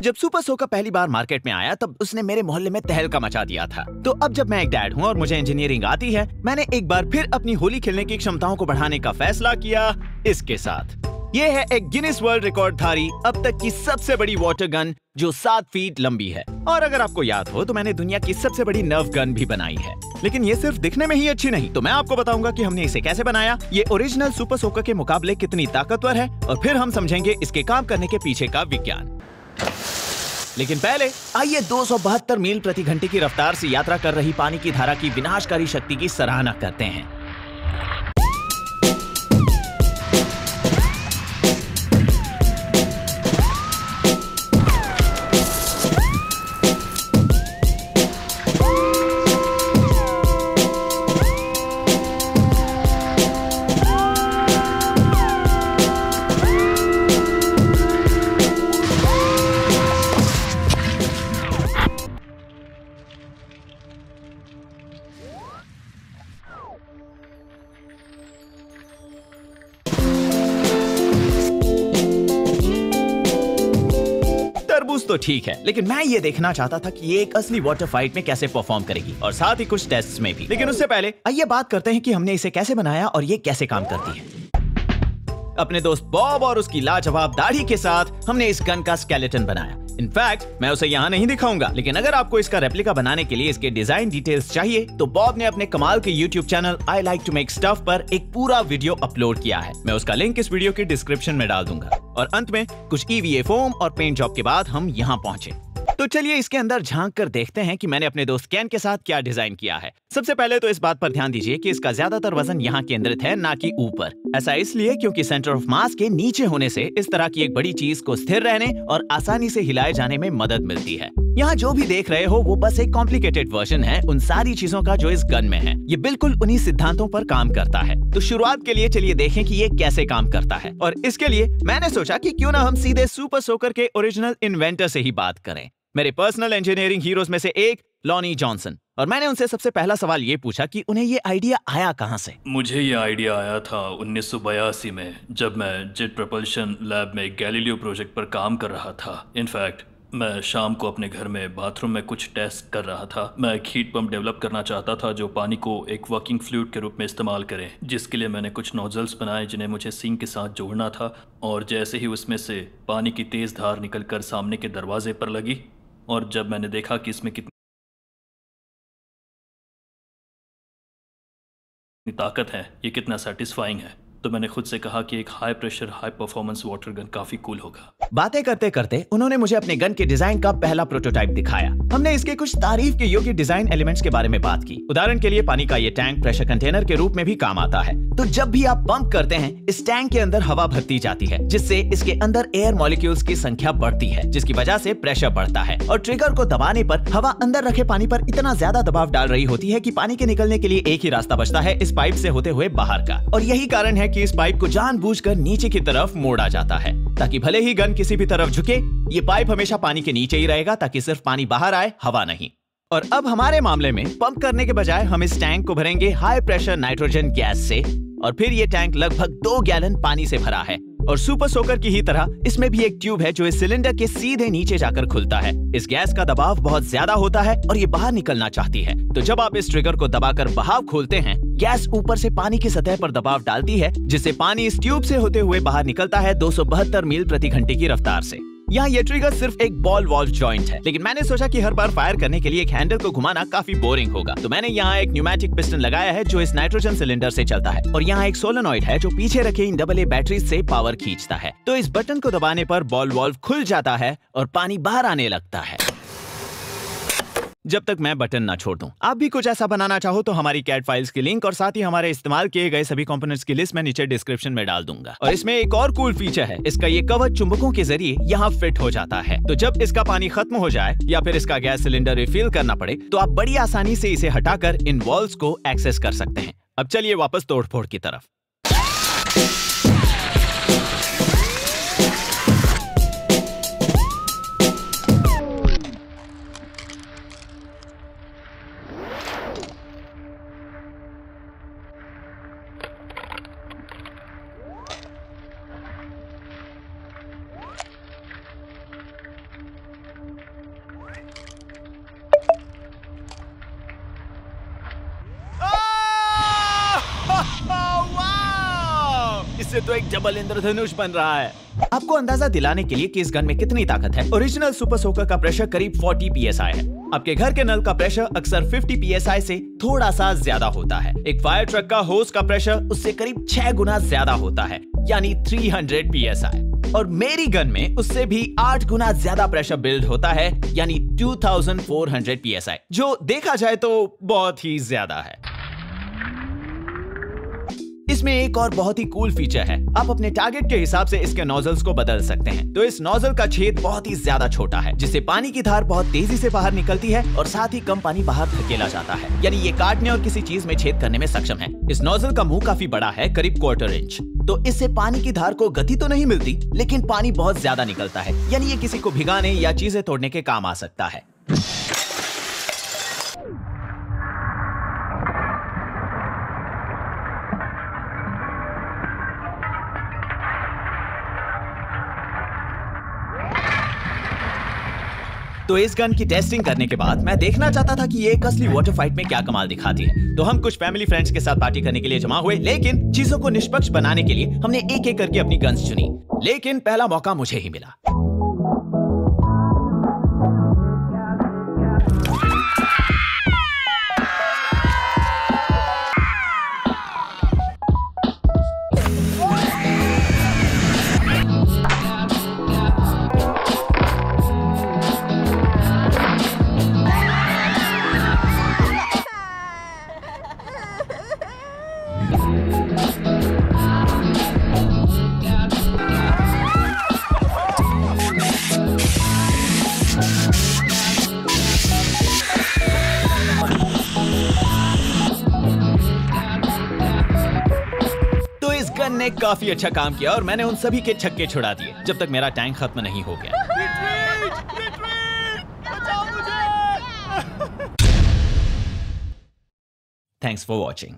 जब सुपर सोकर पहली बार मार्केट में आया तब उसने मेरे मोहल्ले में तहलका मचा दिया था। तो अब जब मैं एक डैड हूँ और मुझे इंजीनियरिंग आती है, मैंने एक बार फिर अपनी होली खेलने की क्षमताओं को बढ़ाने का फैसला किया इसके साथ। ये है एक गिनीज वर्ल्ड रिकॉर्ड धारी अब तक की सबसे बड़ी वाटर गन जो 7 फीट लंबी है। और अगर आपको याद हो तो मैंने दुनिया की सबसे बड़ी नर्फ गन भी बनाई है। लेकिन ये सिर्फ दिखने में ही अच्छी नहीं, तो मैं आपको बताऊंगा कि हमने इसे कैसे बनाया, ये ओरिजिनल सुपर सोकर के मुकाबले कितनी ताकतवर है, और फिर हम समझेंगे इसके काम करने के पीछे का विज्ञान। लेकिन पहले आइए 272 मील प्रति घंटे की रफ्तार से यात्रा कर रही पानी की धारा की विनाशकारी शक्ति की सराहना करते हैं। तो ठीक है, लेकिन मैं ये देखना चाहता था कि ये एक असली वाटर फाइट में कैसे परफॉर्म करेगी, और साथ ही कुछ टेस्ट्स में भी। लेकिन उससे पहले आइए बात करते हैं कि हमने इसे कैसे बनाया और ये कैसे काम करती है। अपने दोस्त बॉब और उसकी लाजवाब दाढ़ी के साथ हमने इस गन का स्केलेटन बनाया। इनफैक्ट मैं उसे यहाँ नहीं दिखाऊंगा, लेकिन अगर आपको इसका रेप्लिका बनाने के लिए इसके डिजाइन डिटेल्स चाहिए तो बॉब ने अपने कमाल के YouTube channel I like to make stuff पर एक पूरा वीडियो अपलोड किया है। मैं उसका लिंक इस वीडियो के डिस्क्रिप्शन में डाल दूंगा। और अंत में कुछ EVA फोम और पेंट जॉब के बाद हम यहाँ पहुंचे। तो चलिए इसके अंदर झांक कर देखते हैं कि मैंने अपने दोस्त कैन के साथ क्या डिजाइन किया है। सबसे पहले तो इस बात पर ध्यान दीजिए कि इसका ज्यादातर वजन यहाँ केंद्रित है, ना कि ऊपर। ऐसा इसलिए क्योंकि सेंटर ऑफ मास के नीचे होने से इस तरह की एक बड़ी चीज को स्थिर रहने और आसानी से हिलाए जाने में मदद मिलती है। यहाँ जो भी देख रहे हो वो बस एक कॉम्प्लिकेटेड वर्जन है उन सारी चीजों का जो इस गन में है। ये बिल्कुल उन्हीं सिद्धांतों पर काम करता है। तो शुरुआत के लिए चलिए देखें कि ये कैसे काम करता है, और इसके लिए मैंने सोचा कि क्यों ना हम सीधे सुपर सोकर के ओरिजिनल इन्वेंटर से ही बात करें, मेरे पर्सनल इंजीनियरिंग हीरोज में से एक लॉनी जॉनसन। और मैंने उनसे सबसे पहला सवाल ये पूछा कि उन्हें ये आइडिया आया कहाँ से। मुझे ये आइडिया आया था 1982 में, जब मैं जेट प्रपल्शन लैब में गैलीलियो प्रोजेक्ट पर काम कर रहा था। इनफैक्ट मैं शाम को अपने घर में बाथरूम में कुछ टेस्ट कर रहा था। मैं एक हीट पंप डेवलप करना चाहता था जो पानी को एक वर्किंग फ्लूइड के रूप में इस्तेमाल करे, जिसके लिए मैंने कुछ नोजल्स बनाए जिन्हें मुझे सिंक के साथ जोड़ना था। और जैसे ही उसमें से पानी की तेज़ धार निकलकर सामने के दरवाजे पर लगी, और जब मैंने देखा कि इसमें कितनी ताकत है, ये कितना सेटिस्फाइंग है, तो मैंने खुद से कहा कि एक high pressure high performance water gun काफी कूल होगा। बातें करते करते उन्होंने मुझे अपने गन के डिजाइन का पहला प्रोटोटाइप दिखाया। हमने इसके कुछ तारीफ के योग्य डिजाइन एलिमेंट्स के बारे में बात की। उदाहरण के लिए पानी का ये टैंक प्रेशर कंटेनर के रूप में भी काम आता है। तो जब भी आप पंप करते हैं इस टैंक के अंदर हवा भरती जाती है, जिससे इसके अंदर एयर मॉलिक्यूल्स की संख्या बढ़ती है, जिसकी वजह से प्रेशर बढ़ता है। और ट्रिगर को दबाने पर हवा अंदर रखे पानी पर इतना ज्यादा दबाव डाल रही होती है कि पानी के निकलने के लिए एक ही रास्ता बचता है, इस पाइप से होते हुए बाहर का। और यही कारण है कि इस पाइप को जानबूझकर नीचे की तरफ मोड़ा जाता है, ताकि भले ही गन किसी भी तरफ झुके, ये पाइप हमेशा पानी के नीचे ही रहेगा, ताकि सिर्फ पानी बाहर आए, हवा नहीं। और अब हमारे मामले में पंप करने के बजाय हम इस टैंक को भरेंगे हाई प्रेशर नाइट्रोजन गैस से, और फिर ये टैंक लगभग 2 गैलन पानी से भरा है। और सुपर सोकर की ही तरह इसमें भी एक ट्यूब है जो इस सिलेंडर के सीधे नीचे जाकर खुलता है। इस गैस का दबाव बहुत ज्यादा होता है और ये बाहर निकलना चाहती है। तो जब आप इस ट्रिगर को दबाकर बहाव खोलते हैं, गैस ऊपर से पानी की सतह पर दबाव डालती है, जिससे पानी इस ट्यूब से होते हुए बाहर निकलता है 272 मील प्रति घंटे की रफ्तार से। यहाँ ये ट्रिगर सिर्फ एक बॉल वॉल्व जॉइंट है, लेकिन मैंने सोचा कि हर बार फायर करने के लिए एक हैंडल को घुमाना काफी बोरिंग होगा। तो मैंने यहाँ एक न्यूमेटिक पिस्टन लगाया है जो इस नाइट्रोजन सिलेंडर से चलता है, और यहाँ एक सोलेनॉइड है जो पीछे रखे इन AA बैटरी से पावर खींचता है। तो इस बटन को दबाने पर बॉल वॉल्व खुल जाता है और पानी बाहर आने लगता है, जब तक मैं बटन ना छोड़ दूं। आप भी कुछ ऐसा बनाना चाहो तो हमारी कैड फाइल्स की लिंक और साथ ही हमारे इस्तेमाल किए गए सभी कंपोनेंट्स की लिस्ट मैं नीचे डिस्क्रिप्शन में डाल दूंगा। और इसमें एक और कूल फीचर है, इसका ये कवर चुंबकों के जरिए यहाँ फिट हो जाता है। तो जब इसका पानी खत्म हो जाए या फिर इसका गैस सिलेंडर रिफिल करना पड़े, तो आप बड़ी आसानी से इसे हटाकर इन वॉल्व्स को एक्सेस कर सकते हैं। अब चलिए वापस तोड़फोड़ की तरफ। इससे तो एक डबल इंद्रधनुष बन रहा है। आपको अंदाजा दिलाने के लिए कि इस गन में कितनी ताकत है, ओरिजिनल सुपर सोकर का प्रेशर करीब 40 psi है। आपके घर के नल का प्रेशर अक्सर 50 psi से थोड़ा सा ज्यादा होता है। एक फायर ट्रक का होस का प्रेशर उससे करीब 6 गुना ज्यादा होता है, यानी 300 psi। और मेरी गन में उससे भी 8 गुना ज्यादा प्रेशर बिल्ड होता है, यानी 2400 psi, जो देखा जाए तो बहुत ही ज्यादा है। इसमें एक और बहुत ही कूल फीचर है, आप अपने टारगेट के हिसाब से इसके नोजल्स को बदल सकते हैं। तो इस नोजल का छेद बहुत ही ज्यादा छोटा है, जिससे पानी की धार बहुत तेजी से बाहर निकलती है और साथ ही कम पानी बाहर धकेला जाता है, यानी ये काटने और किसी चीज में छेद करने में सक्षम है। इस नोजल का मुंह काफी बड़ा है, करीब 1/4 इंच, तो इससे पानी की धार को गति तो नहीं मिलती, लेकिन पानी बहुत ज्यादा निकलता है, यानी ये किसी को भिगाने या चीजें तोड़ने के काम आ सकता है। तो इस गन की टेस्टिंग करने के बाद मैं देखना चाहता था कि ये एक असली वाटर फाइट में क्या कमाल दिखाती है। तो हम कुछ फैमिली फ्रेंड्स के साथ पार्टी करने के लिए जमा हुए, लेकिन चीजों को निष्पक्ष बनाने के लिए हमने एक एक करके अपनी गन्स चुनी, लेकिन पहला मौका मुझे ही मिला। ने काफी अच्छा काम किया और मैंने उन सभी के छक्के छुड़ा दिए जब तक मेरा टैंक खत्म नहीं हो गया। Thanks for watching.